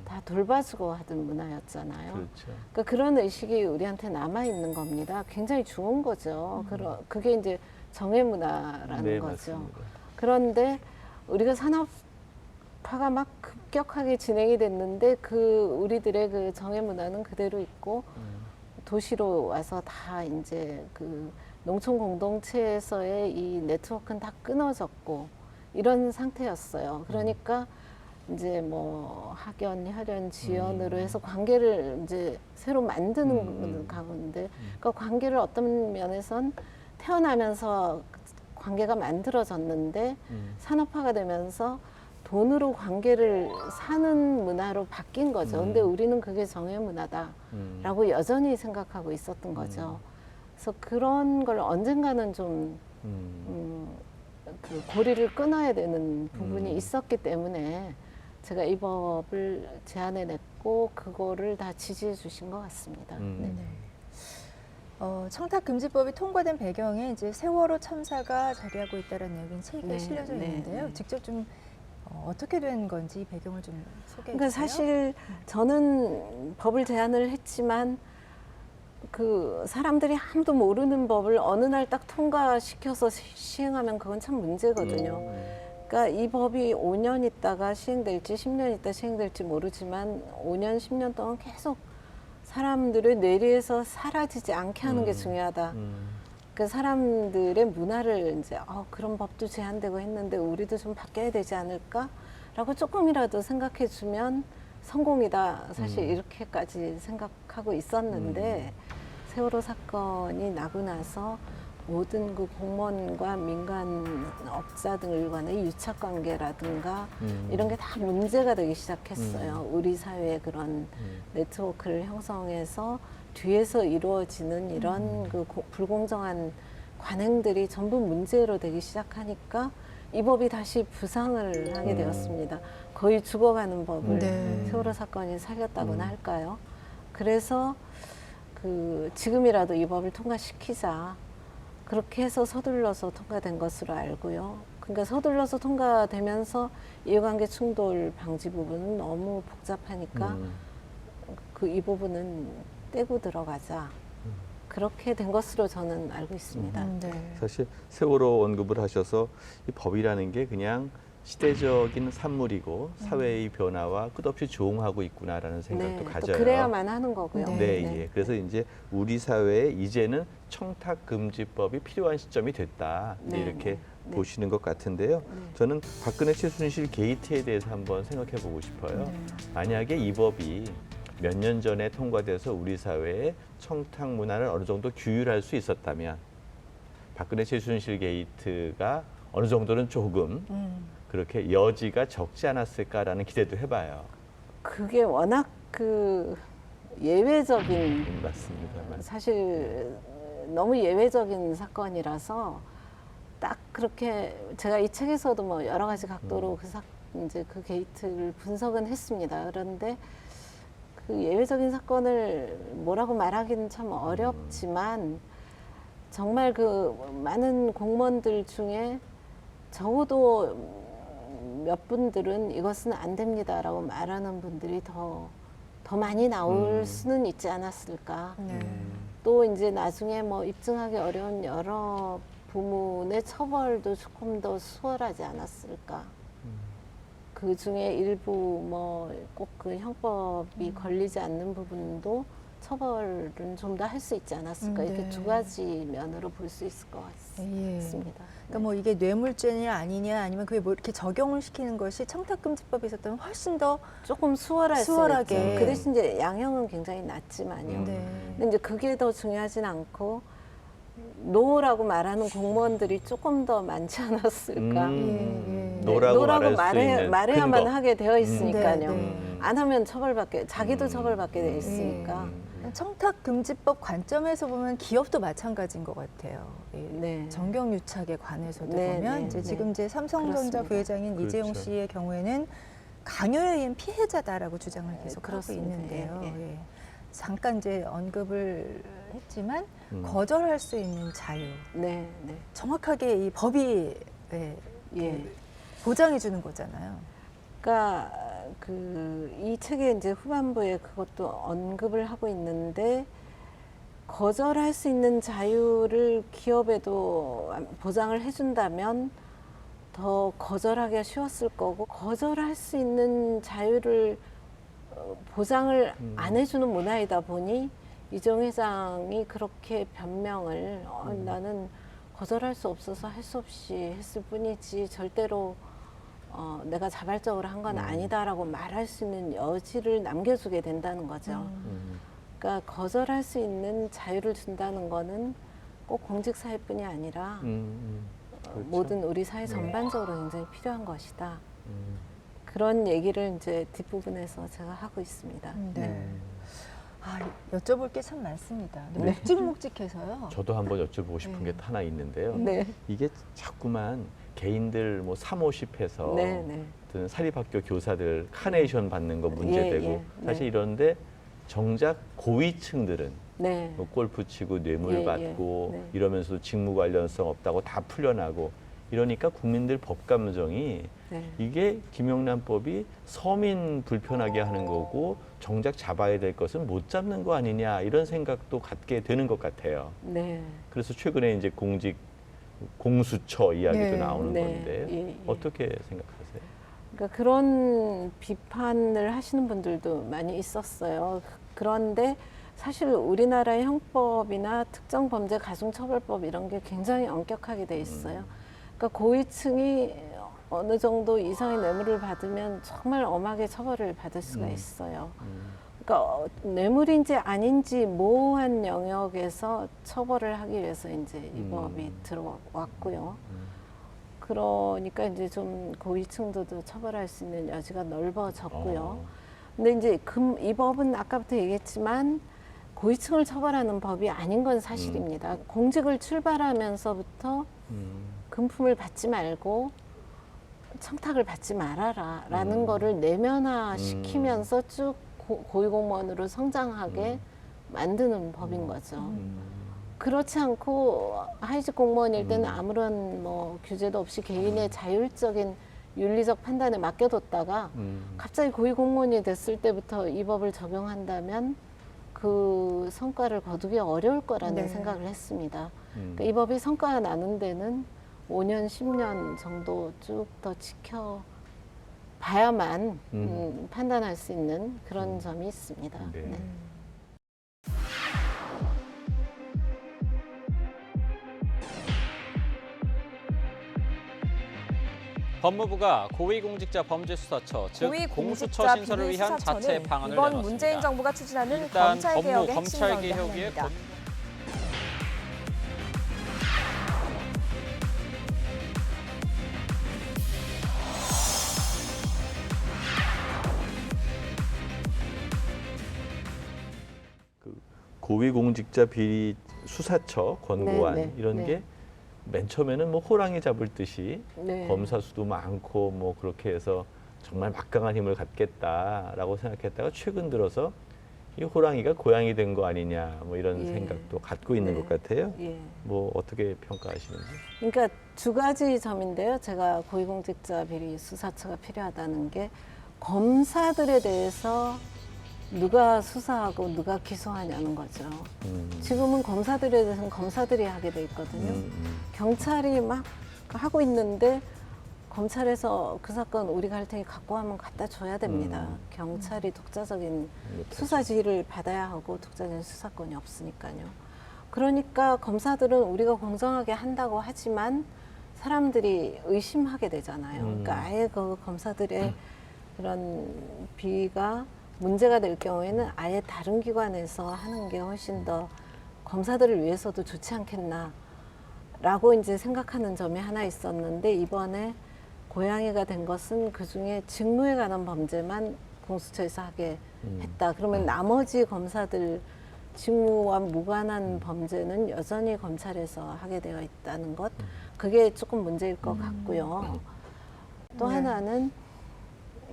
다 돌봐주고 하던 문화였잖아요. 그렇죠. 그러니까 그런 의식이 우리한테 남아 있는 겁니다. 굉장히 좋은 거죠. 그게 이제 정의 문화라는 네, 거죠. 맞습니다. 그런데 우리가 산업화가 막 급격하게 진행이 됐는데 우리들의 그 정의 문화는 그대로 있고 도시로 와서 다 이제 농촌 공동체에서의 이 네트워크는 다 끊어졌고 이런 상태였어요. 그러니까 이제 뭐 학연, 혈연, 지연으로 해서 관계를 이제 새로 만드는 가운데 그 관계를 어떤 면에선 태어나면서 관계가 만들어졌는데 산업화가 되면서 돈으로 관계를 사는 문화로 바뀐 거죠. 근데 우리는 그게 정의 문화다라고 여전히 생각하고 있었던 거죠. 그래서 그런 걸 언젠가는 좀 고리를 끊어야 되는 부분이 있었기 때문에 제가 이 법을 제안해냈고 그거를 다 지지해 주신 것 같습니다. 네. 청탁금지법이 통과된 배경에 이제 세월호 참사가 자리하고 있다는 내용이 책에 네, 실려져 네, 있는데요. 네. 직접 좀 어떻게 된 건지 이 배경을 좀 소개해 그러니까 주세요. 사실 저는 법을 제안을 했지만 사람들이 아무도 모르는 법을 어느 날 딱 통과시켜서 시행하면 그건 참 문제거든요. 그러니까 이 법이 5년 있다가 시행될지 10년 있다 시행될지 모르지만 5년, 10년 동안 계속 사람들의 뇌리에서 사라지지 않게 하는 게 중요하다. 그 사람들의 문화를 이제 그런 법도 제한되고 했는데 우리도 좀 바뀌어야 되지 않을까라고 조금이라도 생각해 주면 성공이다. 사실 이렇게까지 생각하고 있었는데 세월호 사건이 나고 나서 모든 그 공무원과 민간업자 등을 간의 유착관계라든가 이런 게 다 문제가 되기 시작했어요. 우리 사회의 그런 네트워크를 형성해서 뒤에서 이루어지는 이런 불공정한 관행들이 전부 문제로 되기 시작하니까 이 법이 다시 부상을 하게 되었습니다. 거의 죽어가는 법을 네. 세월호 사건이 살렸다고나 할까요? 그래서 지금이라도 이 법을 통과시키자. 그렇게 해서 서둘러서 통과된 것으로 알고요. 그러니까 서둘러서 통과되면서 이해관계 충돌 방지 부분은 너무 복잡하니까 이 부분은 떼고 들어가자. 그렇게 된 것으로 저는 알고 있습니다. 네. 사실 세월호 언급을 하셔서 이 법이라는 게 그냥 시대적인 산물이고 사회의 변화와 끝없이 조응하고 있구나라는 생각도 네, 가져요. 또 그래야만 하는 거고요. 네, 예. 그래서 이제 우리 사회에 이제는 청탁금지법이 필요한 시점이 됐다. 네, 이렇게 네. 보시는 것 같은데요. 저는 박근혜 최순실 게이트에 대해서 한번 생각해 보고 싶어요. 만약에 이 법이 몇 년 전에 통과돼서 우리 사회에 청탁 문화를 어느 정도 규율할 수 있었다면 박근혜 최순실 게이트가 어느 정도는 조금 그렇게 여지가 적지 않았을까라는 기대도 해봐요. 그게 워낙 예외적인 맞습니다. 사실 너무 예외적인 사건이라서 딱 그렇게 제가 이 책에서도 뭐 여러 가지 각도로 이제 그 게이트를 분석은 했습니다. 그런데 그 예외적인 사건을 뭐라고 말하기는 참 어렵지만 정말 그 많은 공무원들 중에 적어도 몇 분들은 이것은 안 됩니다라고 말하는 분들이 더 많이 나올 수는 있지 않았을까. 네. 또 이제 나중에 뭐 입증하기 어려운 여러 부문의 처벌도 조금 더 수월하지 않았을까. 그 중에 일부 뭐 꼭 그 형법이 걸리지 않는 부분도 처벌은 좀 더 할 수 있지 않았을까. 이렇게 네. 두 가지 면으로 볼 수 있을 것 예. 같습니다. 그러니까 뭐 이게 뇌물죄냐 아니냐 아니면 그게 뭐 이렇게 적용을 시키는 것이 청탁금지법에 있었다면 훨씬 더 조금 수월할 수월하게. 수 있죠. 그 대신 이제 양형은 굉장히 낮지만요. 네. 근데 이제 그게 더 중요하진 않고 노라고 말하는 공무원들이 조금 더 많지 않았을까. 예, 예. 노라고 말할 수 있는 말해야만 근거. 하게 되어 있으니까요. 네, 네. 안 하면 처벌받게, 자기도 처벌받게 돼 있으니까. 청탁금지법 관점에서 보면 기업도 마찬가지인 것 같아요. 이 네. 정경유착에 관해서도 네, 보면 네, 이제 네. 지금 이제 삼성전자 그렇습니다. 부회장인 그렇죠. 이재용 씨의 경우에는 강요에 의한 피해자다라고 주장을 계속 하고 그렇습니다. 있는데요. 예, 예. 잠깐 이제 언급을 했지만 음. 거절할 수 있는 자유, 네, 네. 정확하게 이 법이 예, 예. 보장해 주는 거잖아요. 그러니까 이 책의 이제 후반부에 그것도 언급을 하고 있는데 거절할 수 있는 자유를 기업에도 보장을 해준다면 더 거절하기가 쉬웠을 거고 거절할 수 있는 자유를 보장을 안 해주는 문화이다 보니 이재용 회장이 그렇게 변명을 나는 거절할 수 없어서 할 수 없이 했을 뿐이지 절대로 내가 자발적으로 한 건 아니다라고 말할 수 있는 여지를 남겨주게 된다는 거죠. 그러니까 거절할 수 있는 자유를 준다는 거는 꼭 공직사회뿐이 아니라 그렇죠. 모든 우리 사회 전반적으로 굉장히 필요한 것이다. 그런 얘기를 이제 뒷부분에서 제가 하고 있습니다. 네. 아, 여쭤볼 게 참 많습니다. 네. 묵직묵직해서요. 저도 한번 여쭤보고 싶은 네. 게 하나 있는데요. 네. 이게 자꾸만 개인들 뭐 350해서 네, 네. 어떤 사립학교 교사들 카네이션 받는 거 문제되고 예, 사실 네. 이런데 정작 고위층들은 네. 뭐 골프 치고 뇌물 예, 받고 네. 이러면서도 직무 관련성 없다고 다 풀려나고 이러니까 국민들 법 감정이 네. 이게 김영란법이 서민 불편하게 하는 거고 정작 잡아야 될 것은 못 잡는 거 아니냐 이런 생각도 갖게 되는 것 같아요. 네. 그래서 최근에 이제 공수처 이야기도 네, 나오는 네, 건데 예, 예. 어떻게 생각하세요? 그러니까 그런 비판을 하시는 분들도 많이 있었어요. 그런데 사실 우리나라의 형법이나 특정범죄 가중처벌법 이런 게 굉장히 엄격하게 돼 있어요. 그러니까 고위층이 어느 정도 이상의 뇌물을 받으면 정말 엄하게 처벌을 받을 수가 있어요. 그러니까 뇌물인지 아닌지 모호한 영역에서 처벌을 하기 위해서 이제 이 법이 들어왔고요. 그러니까 이제 좀 고위층들도 처벌할 수 있는 여지가 넓어졌고요. 근데 이제 이 법은 아까부터 얘기했지만 고위층을 처벌하는 법이 아닌 건 사실입니다. 공직을 출발하면서부터 금품을 받지 말고 청탁을 받지 말아라라는 거를 내면화 시키면서 쭉 고위공무원으로 성장하게 만드는 법인 거죠. 그렇지 않고 하위직 공무원일 때는 아무런 뭐 규제도 없이 개인의 자율적인 윤리적 판단에 맡겨뒀다가 갑자기 고위공무원이 됐을 때부터 이 법을 적용한다면 그 성과를 거두기 어려울 거라는 네. 생각을 했습니다. 그러니까 이 법이 성과가 나는 데는 5년, 10년 정도 쭉 더 지켜봐야만 판단할 수 있는 그런 점이 있습니다. 네. 네. 법무부가 고위공직자 범죄수사처, 즉 공수처 신설을 위한 자체 방안을 이번 내놨습니다. 문재인 정부가 추진하는 일단 검찰개혁의 핵심 가운데 검찰개혁의 하나입니다. 고위공직자 비리 수사처 권고안 네, 네, 이런 네. 게 맨 처음에는 뭐 호랑이 잡을 듯이 네. 검사 수도 많고 뭐 그렇게 해서 정말 막강한 힘을 갖겠다라고 생각했다가 최근 들어서 이 호랑이가 고양이 된 거 아니냐 뭐 이런 예. 생각도 갖고 있는 네. 것 같아요. 예. 뭐 어떻게 평가하시는지? 그러니까 두 가지 점인데요. 제가 고위공직자 비리 수사처가 필요하다는 게 검사들에 대해서 누가 수사하고 누가 기소하냐는 거죠. 지금은 검사들에 대해서는 검사들이 하게 돼 있거든요. 경찰이 막 하고 있는데 검찰에서 그 사건 우리가 할 테니 갖고 하면 갖다 줘야 됩니다. 경찰이 독자적인 수사 지휘를 받아야 하고 독자적인 수사권이 없으니까요. 그러니까 검사들은 우리가 공정하게 한다고 하지만 사람들이 의심하게 되잖아요. 그러니까 아예 그 검사들의 그런 비위가 문제가 될 경우에는 아예 다른 기관에서 하는 게 훨씬 더 검사들을 위해서도 좋지 않겠나라고 이제 생각하는 점이 하나 있었는데 이번에 고양이가 된 것은 그중에 직무에 관한 범죄만 공수처에서 하게 했다. 그러면 나머지 검사들 직무와 무관한 범죄는 여전히 검찰에서 하게 되어 있다는 것, 그게 조금 문제일 것 같고요. 또 네. 하나는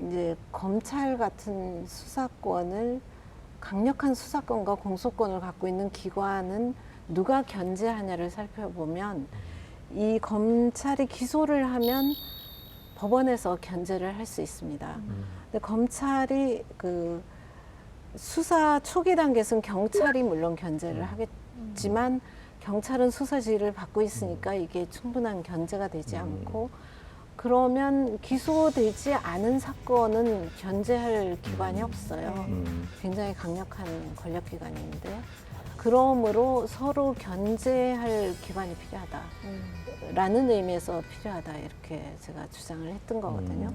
이제 검찰 같은 수사권을 강력한 수사권과 공소권을 갖고 있는 기관은 누가 견제하냐를 살펴보면 이 검찰이 기소를 하면 법원에서 견제를 할 수 있습니다. 근데 검찰이 그 수사 초기 단계에서는 경찰이 물론 견제를 하겠지만 경찰은 수사 지휘를 받고 있으니까 이게 충분한 견제가 되지 않고 그러면 기소되지 않은 사건은 견제할 기관이 없어요. 굉장히 강력한 권력기관인데 그러므로 서로 견제할 기관이 필요하다라는 의미에서 필요하다 이렇게 제가 주장을 했던 거거든요.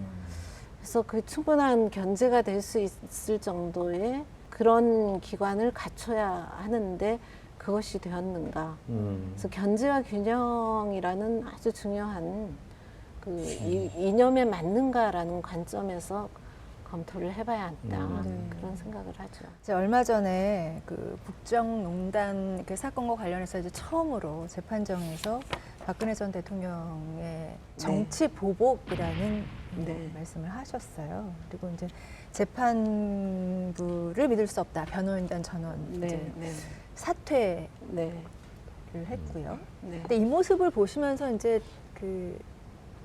그래서 그 충분한 견제가 될 수 있을 정도의 그런 기관을 갖춰야 하는데 그것이 되었는가. 그래서 견제와 균형이라는 아주 중요한 그 이념에 맞는가라는 관점에서 검토를 해봐야 한다. 그런 생각을 하죠. 이제 얼마 전에 그 국정농단 그 사건과 관련해서 이제 처음으로 재판정에서 박근혜 전 대통령의 정치 보복이라는 네. 말씀을 하셨어요. 그리고 이제 재판부를 믿을 수 없다. 변호인단 전원 이제 네. 사퇴를 네. 했고요. 네. 근데 이 모습을 보시면서 이제 그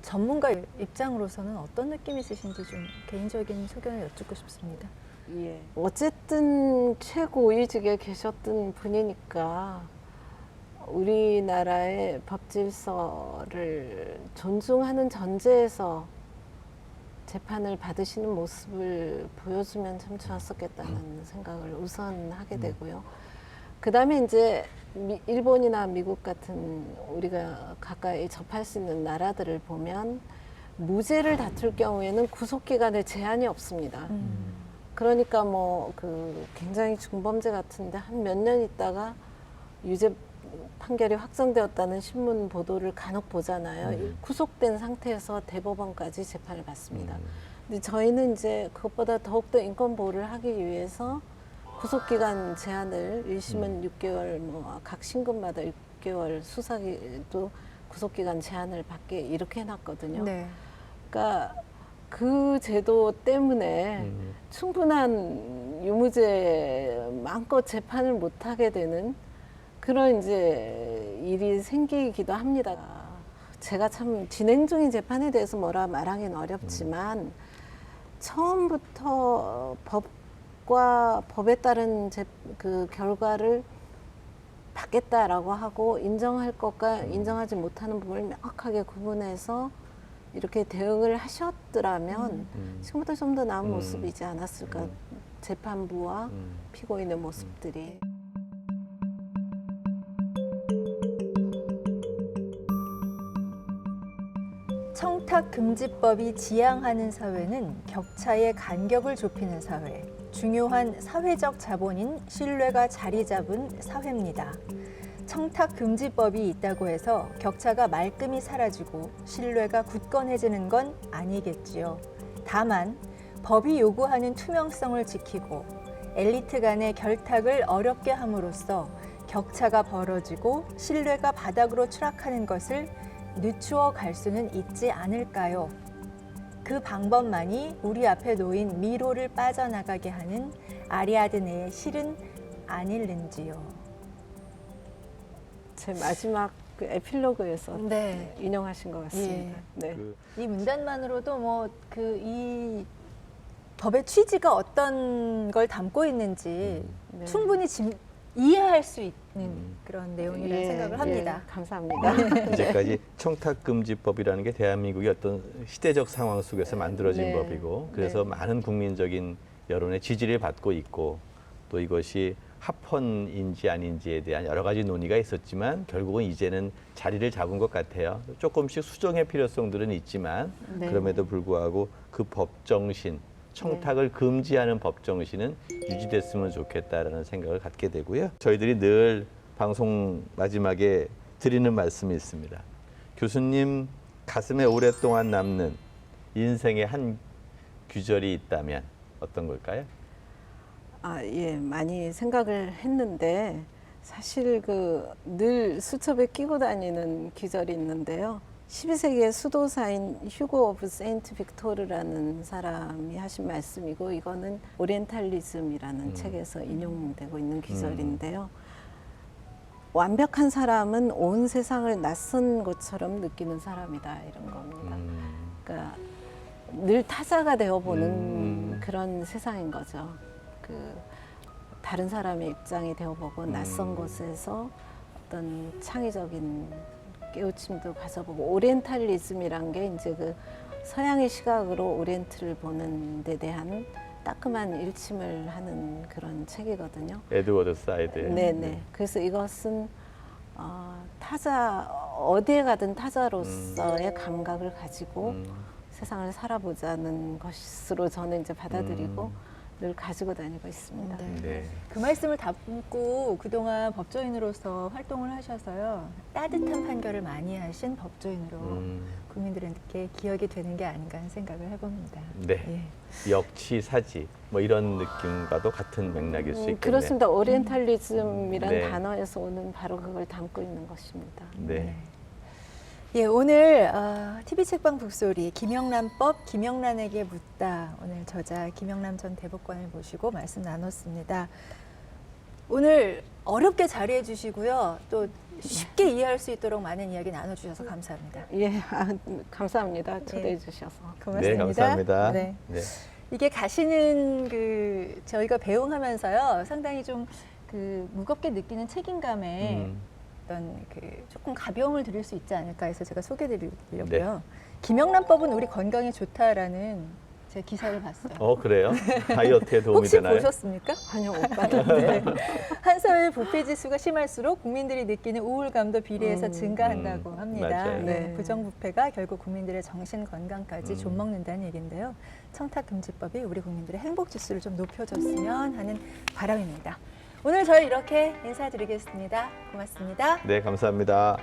전문가 입장으로서는 어떤 느낌이 있으신지 좀 개인적인 소견을 여쭙고 싶습니다. 예. 어쨌든 최고위직에 계셨던 분이니까 우리나라의 법 질서를 존중하는 전제에서 재판을 받으시는 모습을 보여주면 참 좋았었겠다는 생각을 우선 하게 되고요. 그 다음에 이제 일본이나 미국 같은 우리가 가까이 접할 수 있는 나라들을 보면 무죄를 다툴 경우에는 구속기간에 제한이 없습니다. 그러니까 뭐 그 굉장히 중범죄 같은데 한 몇 년 있다가 유죄 판결이 확정되었다는 신문 보도를 간혹 보잖아요. 구속된 상태에서 대법원까지 재판을 받습니다. 근데 저희는 이제 그것보다 더욱더 인권 보호를 하기 위해서 구속기간 제한을 1심은 6개월, 뭐 각 신금마다 6개월, 수사기도 구속기간 제한을 받게 이렇게 해놨거든요. 네. 그러니까 그 제도 때문에 충분한 유무죄 마음껏 재판을 못하게 되는 그런 이제 일이 생기기도 합니다. 제가 참 진행 중인 재판에 대해서 뭐라 말하기는 어렵지만 처음부터 법과 법에 따른 그 결과를 받겠다라고 하고 인정할 것과 인정하지 못하는 부분을 명확하게 구분해서 이렇게 대응을 하셨더라면 지금보다 좀 더 나은 모습이지 않았을까. 재판부와 피고인의 모습들이. 청탁금지법이 지향하는 사회는 격차의 간격을 좁히는 사회, 중요한 사회적 자본인 신뢰가 자리 잡은 사회입니다. 청탁금지법이 있다고 해서 격차가 말끔히 사라지고 신뢰가 굳건해지는 건 아니겠지요. 다만 법이 요구하는 투명성을 지키고 엘리트 간의 결탁을 어렵게 함으로써 격차가 벌어지고 신뢰가 바닥으로 추락하는 것을 늦추어 갈 수는 있지 않을까요? 그 방법만이 우리 앞에 놓인 미로를 빠져나가게 하는 아리아드네의 실은 아닐는지요. 제 마지막 그 에필로그에서 네. 인용하신 것 같습니다. 네. 이 문단만으로도 뭐 이 법의 취지가 어떤 걸 담고 있는지 네. 충분히 이해할 수 있는 그런 내용이라는 예, 생각을 합니다. 예, 감사합니다. 이제까지 청탁금지법이라는 게 대한민국의 어떤 시대적 상황 속에서 만들어진 네. 법이고 그래서 네. 많은 국민적인 여론의 지지를 받고 있고 또 이것이 합헌인지 아닌지에 대한 여러 가지 논의가 있었지만 결국은 이제는 자리를 잡은 것 같아요. 조금씩 수정의 필요성들은 있지만 네. 그럼에도 불구하고 그 법정신, 청탁을 금지하는 법정신은 유지됐으면 좋겠다라는 생각을 갖게 되고요. 저희들이 늘 방송 마지막에 드리는 말씀이 있습니다. 교수님 가슴에 오랫동안 남는 인생의 한 규절이 있다면 어떤 걸까요? 예, 많이 생각을 했는데 사실 늘 수첩에 끼고 다니는 기절이 있는데요. 12세기의 수도사인 휴고 오브 세인트 빅토르라는 사람이 하신 말씀이고 이거는 오리엔탈리즘이라는 책에서 인용되고 있는 기절인데요. 완벽한 사람은 온 세상을 낯선 것처럼 느끼는 사람이다 이런 겁니다. 그러니까 늘 타자가 되어보는 그런 세상인 거죠. 다른 사람의 입장이 되어보고 낯선 곳에서 어떤 창의적인 깨우침도 가져보고 오리엔탈리즘이란 게 이제 서양의 시각으로 오리엔트를 보는 데 대한 따끔한 일침을 하는 그런 책이거든요. 에드워드 사이드. 네네. 그래서 이것은 타자 어디에 가든 타자로서의 감각을 가지고 세상을 살아보자는 것으로 저는 이제 받아들이고 늘 가지고 다니고 있습니다. 네. 그 말씀을 담고 그동안 법조인으로서 활동을 하셔서요. 따뜻한 판결을 많이 하신 법조인으로 국민들에게 기억이 되는 게 아닌가 하는 생각을 해봅니다. 네. 역치사지 뭐 이런 느낌과도 같은 맥락일 수 있겠네요. 그렇습니다. 오리엔탈리즘이란 네. 단어에서 오는 바로 그걸 담고 있는 것입니다. 네. 예, 오늘 TV 책방 북소리 김영란법 김영란에게 묻다 오늘 저자 김영란 전 대법관을 모시고 말씀 나눴습니다. 오늘 어렵게 자리해 주시고요. 또 쉽게 이해할 수 있도록 많은 이야기 나눠주셔서 감사합니다. 예, 감사합니다. 초대해 주셔서. 고맙습니다. 네, 감사합니다. 네. 네. 이게 가시는 저희가 배웅하면서요. 상당히 좀 무겁게 느끼는 책임감에 어떤 조금 가벼움을 드릴 수 있지 않을까 해서 제가 소개드리려고요. 네. 김영란법은 우리 건강에 좋다라는 제 기사를 봤어요. 그래요? 다이어트에 도움이 혹시 되나요? 보셨습니까? 아니요, 못 봤는데. 한 사회의 부패 지수가 심할수록 국민들이 느끼는 우울감도 비례해서 증가한다고 합니다. 맞아요. 네, 네. 부정부패가 결국 국민들의 정신 건강까지 좀먹는다는 얘기인데요. 청탁금지법이 우리 국민들의 행복 지수를 좀 높여줬으면 하는 바람입니다. 오늘 저희 이렇게 인사드리겠습니다. 고맙습니다. 네, 감사합니다.